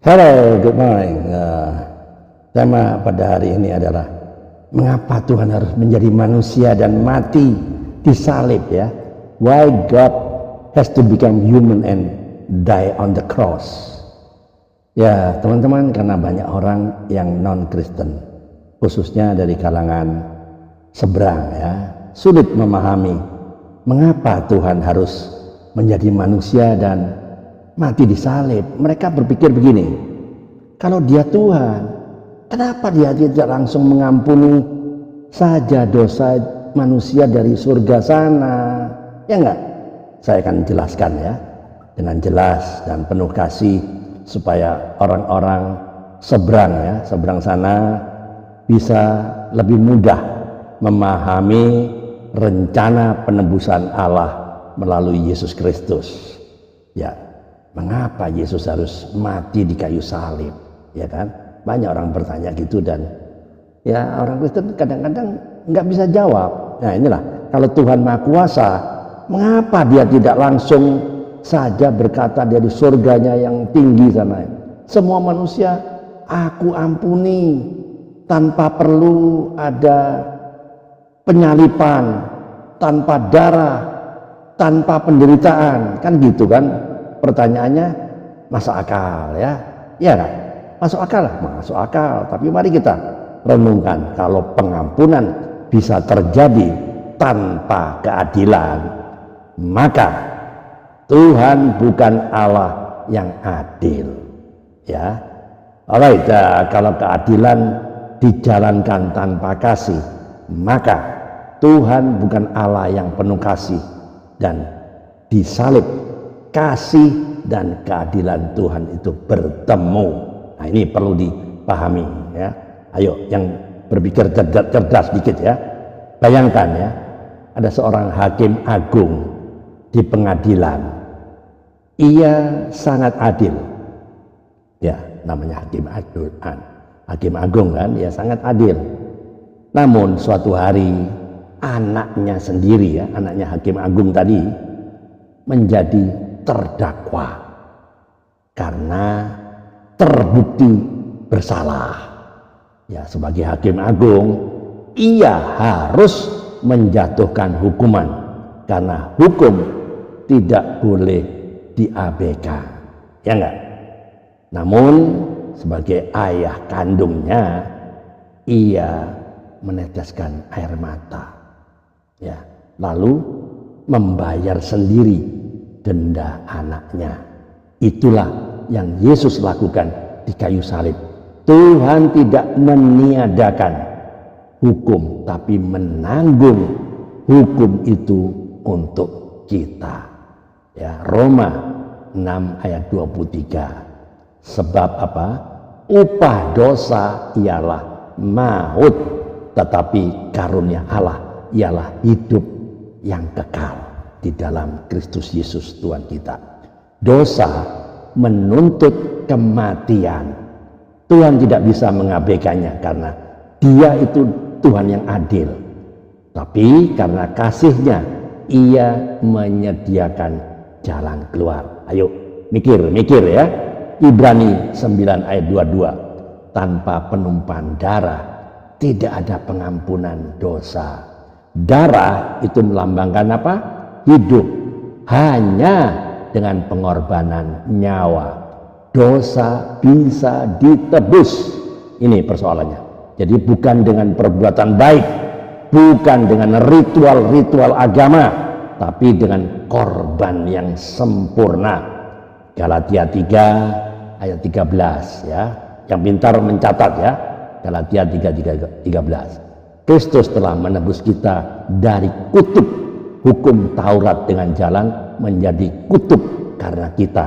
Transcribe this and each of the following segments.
Hello, good morning. Tema pada hari ini adalah mengapa Tuhan harus menjadi manusia dan mati disalib ya? Why God has to become human and die on the cross? Ya, teman-teman, karena banyak orang yang non-Kristen, khususnya dari kalangan seberang ya, sulit memahami mengapa Tuhan harus menjadi manusia dan mati disalib. Mereka berpikir begini, kalau dia Tuhan, kenapa dia tidak langsung mengampuni saja dosa manusia dari surga sana? Ya enggak? Saya akan jelaskan ya, dengan jelas dan penuh kasih, supaya orang-orang seberang sana bisa lebih mudah memahami rencana penebusan Allah melalui Yesus Kristus. Ya, mengapa Yesus harus mati di kayu salib? Ya kan? Banyak orang bertanya gitu, dan ya orang Kristen kadang-kadang nggak bisa jawab. Nah inilah, kalau Tuhan Maha Kuasa, mengapa dia tidak langsung saja berkata dari surganya yang tinggi sana, semua manusia aku ampuni tanpa perlu ada penyalipan, tanpa darah, tanpa penderitaan, kan gitu kan? Pertanyaannya masuk akal ya? Iya kan? Masuk akal lah, masuk akal. Tapi mari kita renungkan, kalau pengampunan bisa terjadi tanpa keadilan, maka Tuhan bukan Allah yang adil. Ya, alright. Kalau keadilan dijalankan tanpa kasih, maka Tuhan bukan Allah yang penuh kasih, dan disalib kasih dan keadilan Tuhan itu bertemu. Nah ini perlu dipahami ya. Ayo yang berpikir cerdas dikit ya. Bayangkan ya, ada seorang hakim agung di pengadilan. Ia sangat adil. Ya, namanya hakim agung kan, ia sangat adil. Namun suatu hari anaknya sendiri ya, anaknya hakim agung tadi menjadi terdakwa karena terbukti bersalah. Ya, sebagai hakim agung ia harus menjatuhkan hukuman, karena hukum tidak boleh diabaikan, ya enggak? Namun sebagai ayah kandungnya, ia meneteskan air mata, ya, lalu membayar sendiri denda anaknya. Itulah yang Yesus lakukan di kayu salib. Tuhan tidak meniadakan hukum, tapi menanggung hukum itu untuk kita. Ya, Roma 6 ayat 23. Sebab apa? Upah dosa ialah maut, tetapi karunia Allah ialah hidup yang kekal di dalam Kristus Yesus Tuhan kita. Dosa menuntut kematian. Tuhan tidak bisa mengabaikannya karena Dia itu Tuhan yang adil. Tapi karena kasih-Nya, Ia menyediakan jalan keluar. Ayo mikir ya. Ibrani 9 ayat 22. Tanpa penumpahan darah tidak ada pengampunan dosa. Darah itu melambangkan apa? Hidup. Hanya dengan pengorbanan nyawa dosa bisa ditebus. Ini persoalannya. Jadi bukan dengan perbuatan baik, bukan dengan ritual-ritual agama, tapi dengan korban yang sempurna. Galatia 3 ayat 13 ya. Yang pintar mencatat ya. Galatia 3:13. Kristus telah menebus kita dari kutub hukum Taurat dengan jalan menjadi kutub karena kita,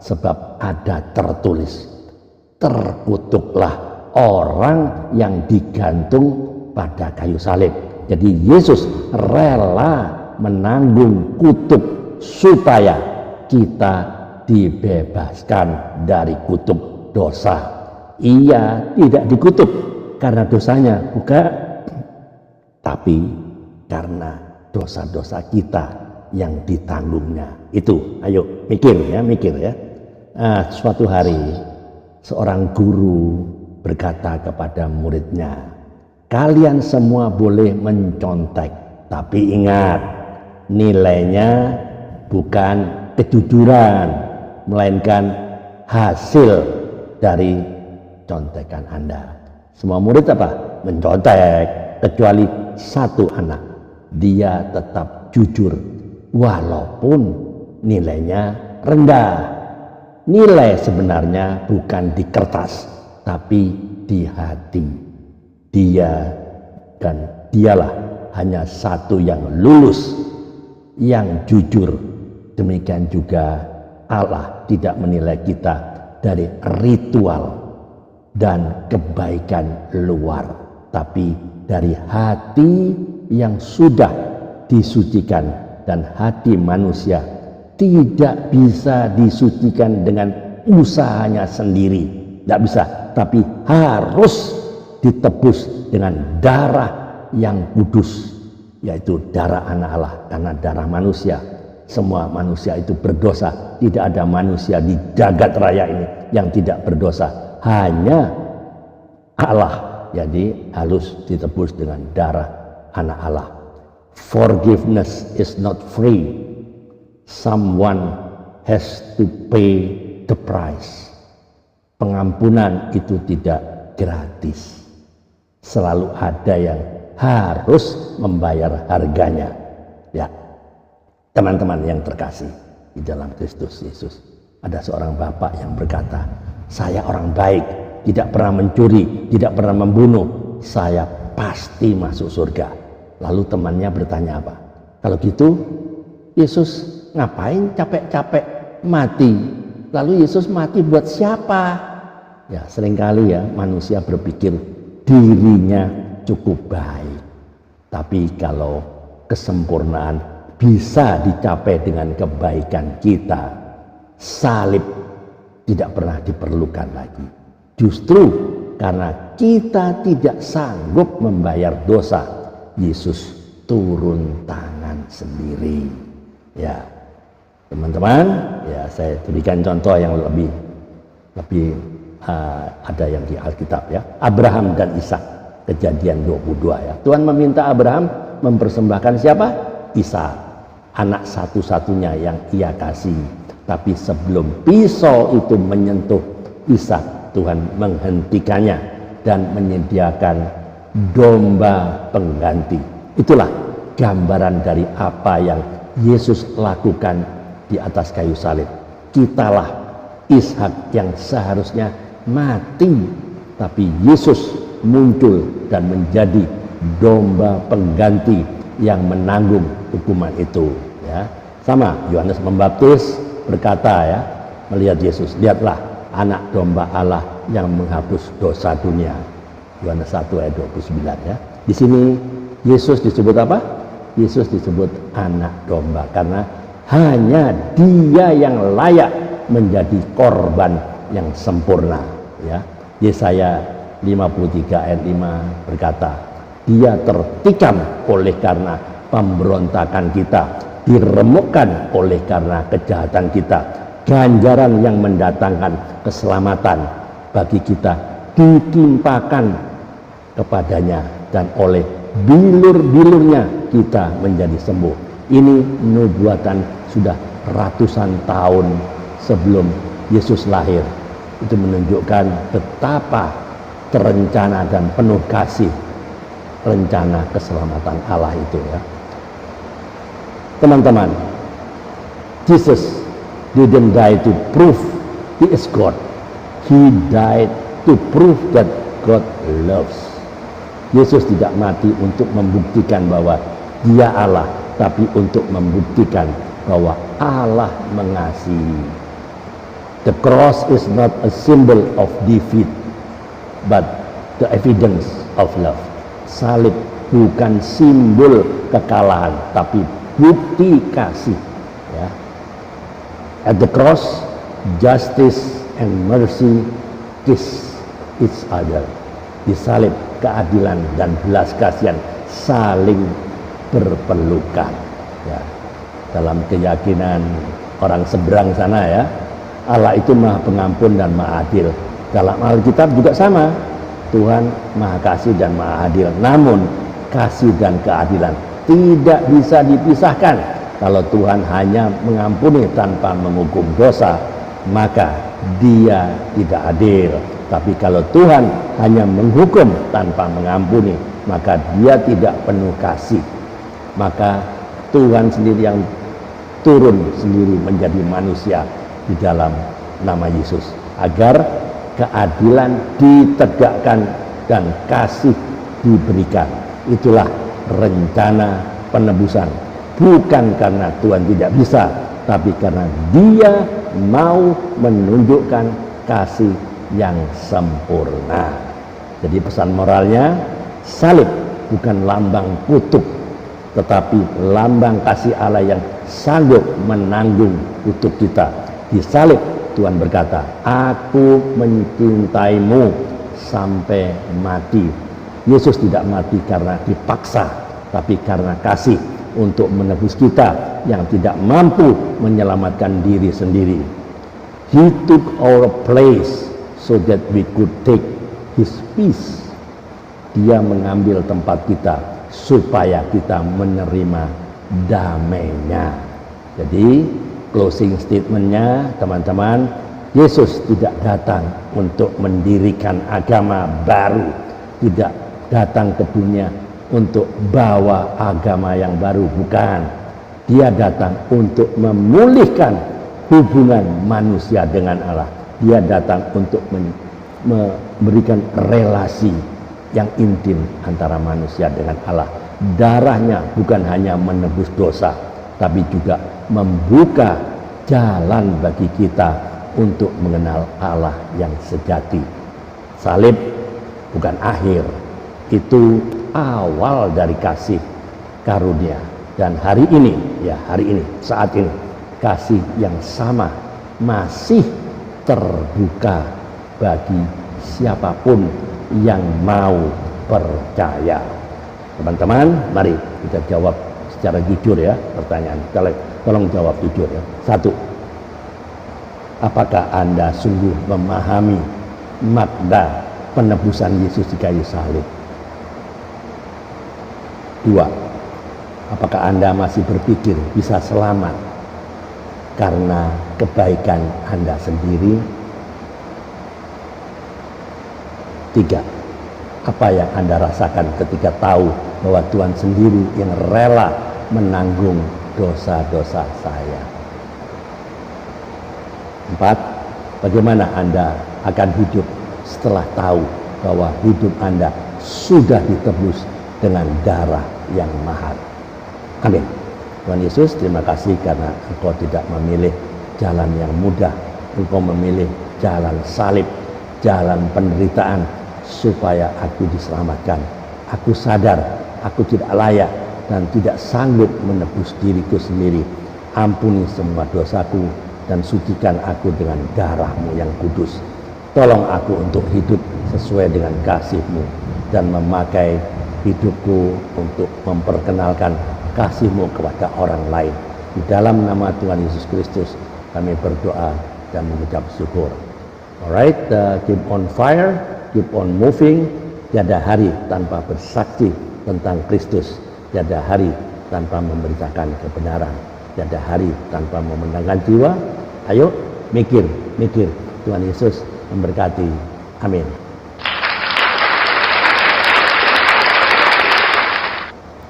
sebab ada tertulis, terkutuklah orang yang digantung pada kayu salib. Jadi Yesus rela menanggung kutub supaya kita dibebaskan dari kutub dosa. Ia tidak dikutuk karena dosanya, bukan, tapi karena dosa-dosa kita yang ditanggungnya. Itu, ayo mikir ya. Suatu hari seorang guru berkata kepada muridnya, kalian semua boleh mencontek, tapi ingat, nilainya bukan kejujuran, melainkan hasil dari contekan Anda. Semua murid apa? Mencontek, kecuali satu anak. Dia tetap jujur, walaupun nilainya rendah. Nilai sebenarnya bukan di kertas, tapi di hati. Dia dan dialah hanya satu yang lulus, yang jujur. Demikian juga Allah tidak menilai kita dari ritual dan kebaikan luar, tapi dari hati yang sudah disucikan. Dan hati manusia tidak bisa disucikan dengan usahanya sendiri, tidak bisa, tapi harus ditebus dengan darah yang kudus, yaitu darah anak Allah. Karena darah manusia, semua manusia itu berdosa. Tidak ada manusia di jagat raya ini yang tidak berdosa, hanya Allah. Jadi harus ditebus dengan darah anak Allah. Forgiveness is not free. Someone has to pay the price. Pengampunan itu tidak gratis. Selalu ada yang harus membayar harganya. Ya, teman-teman yang terkasih di dalam Kristus Yesus, ada seorang bapak yang berkata, saya orang baik, tidak pernah mencuri, tidak pernah membunuh, saya pasti masuk surga. Lalu temannya bertanya apa? Kalau gitu Yesus ngapain capek-capek mati? Lalu Yesus mati buat siapa? Ya, seringkali ya manusia berpikir dirinya cukup baik. Tapi kalau kesempurnaan bisa dicapai dengan kebaikan kita, salib tidak pernah diperlukan lagi. Justru karena kita tidak sanggup membayar dosa, Yesus turun tangan sendiri. Ya, teman-teman, ya saya berikan contoh yang lebih ada yang di Alkitab ya. Abraham dan Ishak, Kejadian 22 ya. Tuhan meminta Abraham mempersembahkan siapa? Ishak, anak satu-satunya yang ia kasih. Tapi sebelum pisau itu menyentuh Ishak, Tuhan menghentikannya dan menyediakan domba pengganti. Itulah gambaran dari apa yang Yesus lakukan di atas kayu salib. Kitalah Ishak yang seharusnya mati, tapi Yesus muncul dan menjadi domba pengganti yang menanggung hukuman itu. Ya, sama Yohanes Pembaptis berkata ya, melihat Yesus, lihatlah anak domba Allah yang menghapus dosa dunia. Yohanes 1 ayat 29 ya. Di sini Yesus disebut apa? Yesus disebut anak domba karena hanya Dia yang layak menjadi korban yang sempurna ya. Yesaya 53 ayat 5 berkata, Dia tertikam oleh karena pemberontakan kita, diremukkan oleh karena kejahatan kita. Ganjaran yang mendatangkan keselamatan bagi kita ditimpakan kepadanya, dan oleh bilur-bilurnya kita menjadi sembuh. Ini nubuatan sudah ratusan tahun sebelum Yesus lahir. Itu menunjukkan betapa terencana dan penuh kasih rencana keselamatan Allah itu ya. Teman-teman, Jesus didn't die to prove He is God. He died to prove that God loves. Yesus tidak mati untuk membuktikan bahwa Dia Allah, tapi untuk membuktikan bahwa Allah mengasihi. The cross is not a symbol of defeat, but the evidence of love. Salib bukan simbol kekalahan, tapi bukti kasih. Ya. At the cross, justice and mercy kiss each other. Di salib, keadilan dan belas kasihan saling berpelukan. Ya. Dalam keyakinan orang seberang sana ya, Allah itu Maha Pengampun dan Maha Adil. Dalam Alkitab juga sama. Tuhan Maha Kasih dan Maha Adil. Namun kasih dan keadilan tidak bisa dipisahkan. Kalau Tuhan hanya mengampuni tanpa menghukum dosa, maka Dia tidak adil. Tapi kalau Tuhan hanya menghukum tanpa mengampuni, maka Dia tidak penuh kasih. Maka Tuhan sendiri yang turun sendiri menjadi manusia di dalam nama Yesus, agar keadilan ditegakkan dan kasih diberikan. Itulah rencana penebusan. Bukan karena Tuhan tidak bisa, tapi karena Dia mau menunjukkan kasih yang sempurna. Jadi pesan moralnya, salib bukan lambang kutuk, tetapi lambang kasih Allah yang sanggup menanggung kutuk kita. Di salib Tuhan berkata, aku mencintaimu sampai mati. Yesus tidak mati karena dipaksa, tapi karena kasih untuk menebus kita yang tidak mampu menyelamatkan diri sendiri. He took our place so that we could take His peace. Dia mengambil tempat kita supaya kita menerima damainya. Jadi closing statementnya, teman-teman, Yesus tidak datang untuk mendirikan agama baru, tidak datang ke dunia untuk bawa agama yang baru, bukan. Dia datang untuk memulihkan hubungan manusia dengan Allah. Dia datang untuk memberikan relasi yang intim antara manusia dengan Allah. Darahnya bukan hanya menebus dosa, tapi juga membuka jalan bagi kita untuk mengenal Allah yang sejati. Salib bukan akhir, itu awal dari kasih karunia. Dan hari ini, saat ini, kasih yang sama masih terbuka bagi siapapun yang mau percaya. Teman-teman, mari kita jawab secara jujur ya pertanyaan. Tolong jawab jujur ya. 1. Apakah Anda sungguh memahami makna penebusan Yesus di kayu salib? 2. Apakah Anda masih berpikir bisa selamat karena kebaikan Anda sendiri? 3. Apa yang Anda rasakan ketika tahu bahwa Tuhan sendiri yang rela menanggung dosa-dosa saya? 4. Bagaimana Anda akan hidup setelah tahu bahwa hidup Anda sudah ditebus dengan darah yang mahal? Amin. Tuhan Yesus, terima kasih karena Engkau tidak memilih jalan yang mudah. Engkau memilih jalan salib, jalan penderitaan, supaya aku diselamatkan. Aku sadar aku tidak layak dan tidak sanggup menebus diriku sendiri. Ampuni semua dosaku dan sucikan aku dengan darah-Mu yang kudus. Tolong aku untuk hidup sesuai dengan kasih-Mu dan memakai hidupku untuk memperkenalkan kasih-Mu kepada orang lain. Di dalam nama Tuhan Yesus Kristus kami berdoa dan mengucap syukur. Alright, keep on fire, keep on moving. Tiada hari tanpa bersaksi tentang Kristus, tiada hari tanpa memberitakan kebenaran, tiada hari tanpa memenangkan jiwa. Ayo mikir. Tuhan Yesus memberkati. Amin.